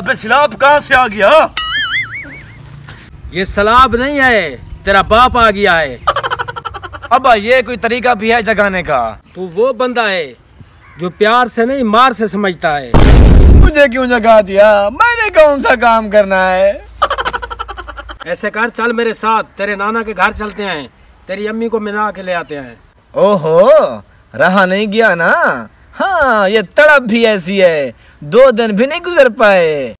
अबे सैलाब कहाँ से आ गया? ये सैलाब नहीं है, तेरा बाप आ गया है। अब ये कोई तरीका भी है जगाने का? तू वो बंदा है जो प्यार से नहीं मार से समझता है। मुझे क्यों जगा दिया? मैंने कौन सा काम करना है? ऐसे कर, चल मेरे साथ, तेरे नाना के घर चलते हैं, तेरी अम्मी को मिला के ले आते हैं। ओहो, रहा नहीं गया ना? हाँ, ये तड़प भी ऐसी है, 2 दिन भी नहीं गुजर पाए।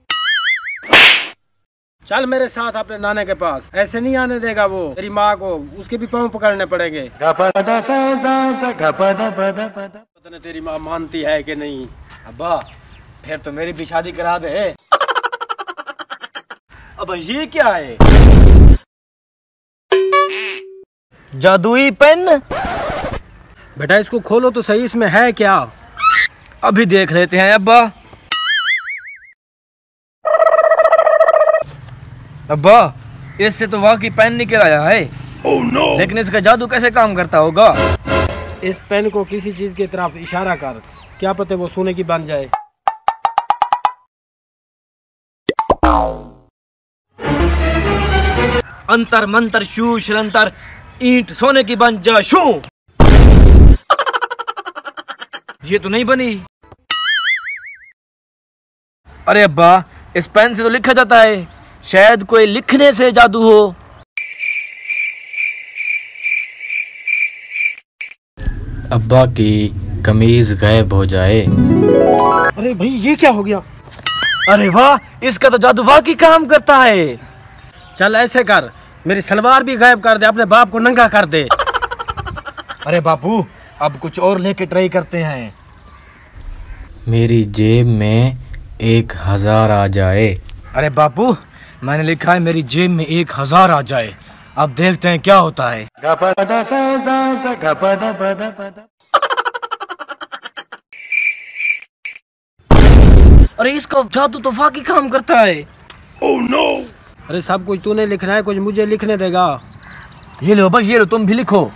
चल मेरे साथ अपने नाने के पास, ऐसे नहीं आने देगा वो तेरी माँ को, उसके भी पाँव पकड़ने पड़ेंगे। पता नहीं तेरी माँ मानती है कि नहीं। अब्बा फिर तो मेरी भी शादी करा दे। अब ये क्या है? जादुई पेन? बेटा इसको खोलो तो सही, इसमें है क्या? अभी देख लेते हैं अब्बा। अब्बा इससे तो वाकई पेन निकल आया है। oh, no. लेकिन इसका जादू कैसे काम करता होगा? इस पेन को किसी चीज की तरफ इशारा कर, क्या पता वो सोने की बन जाए। अंतर मंतर शू शलंतर, ईंट सोने की बन जा शू। ये तो नहीं बनी। अरे अब्बा इस पेन से तो लिखा जाता है, शायद कोई लिखने से जादू हो। अब्बा की कमीज गायब हो जाए। अरे भाई ये क्या हो गया? अरे वाह, इसका तो जादू वाकई काम करता है। चल ऐसे कर, मेरी सलवार भी गायब कर दे, अपने बाप को नंगा कर दे। अरे बापू अब कुछ और लेके ट्राई करते हैं। मेरी जेब में 1000 आ जाए। अरे बापू मैंने लिखा है मेरी जेब में 1000 आ जाए। अब देखते हैं क्या होता है। अरे इसका जादू तो वाकई काम करता है। oh, no. अरे सब कुछ तूने लिखना है, कुछ मुझे लिखने देगा। ये लो बस, ये लो तुम भी लिखो।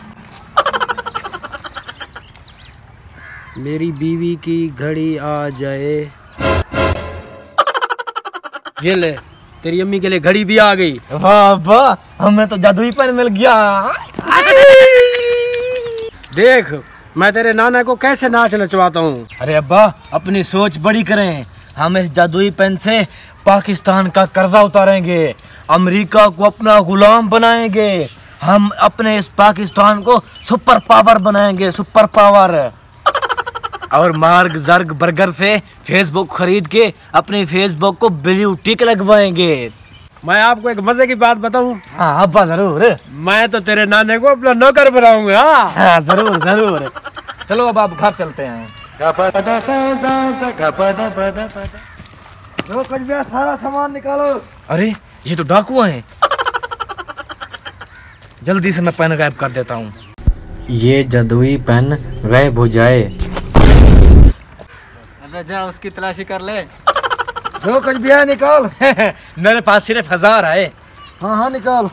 मेरी बीवी की घड़ी आ जाए। ये ले, तेरी अम्मी के लिए घड़ी भी आ गई। वाह वाह, हमें तो जादुई पेन मिल गया। देख मैं तेरे नाना को कैसे नाच नचवाता हूँ। अरे अब्बा अपनी सोच बड़ी करें, हम इस जादुई पेन से पाकिस्तान का कर्जा उतारेंगे, अमेरिका को अपना गुलाम बनाएंगे, हम अपने इस पाकिस्तान को सुपर पावर बनाएंगे, सुपर पावर। और मार्क जर्कबर्गर से फेसबुक खरीद के अपने फेसबुक को ब्लू टिक लगवाएंगे। मैं आपको एक मजे की बात बताऊं? हाँ अब्बा जरूर। मैं तो तेरे नाने को अपना नौकर बनाऊंगा। हाँ जरूर जरूर। चलो अब आप घर चलते हैं। सारा सामान निकालो। अरे ये तो डाकू हैं। जल्दी से मैं पेन गायब कर देता हूँ। ये जादुई पेन गायब हो जाए। जा उसकी तलाशी कर ले। जो कुछ भी है निकाल। मेरे पास सिर्फ 1000 है। हाँ हाँ निकाल।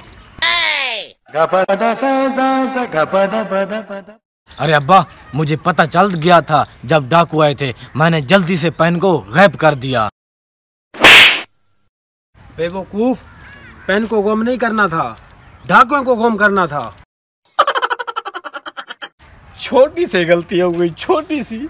अरे अब्बा मुझे पता चल गया था जब डाकू आए थे, मैंने जल्दी से पेन को गायब कर दिया। बेवकूफ, पेन को गुम नहीं करना था, डाकुओं को गुम करना था। छोटी सी गलती हो गई, छोटी सी।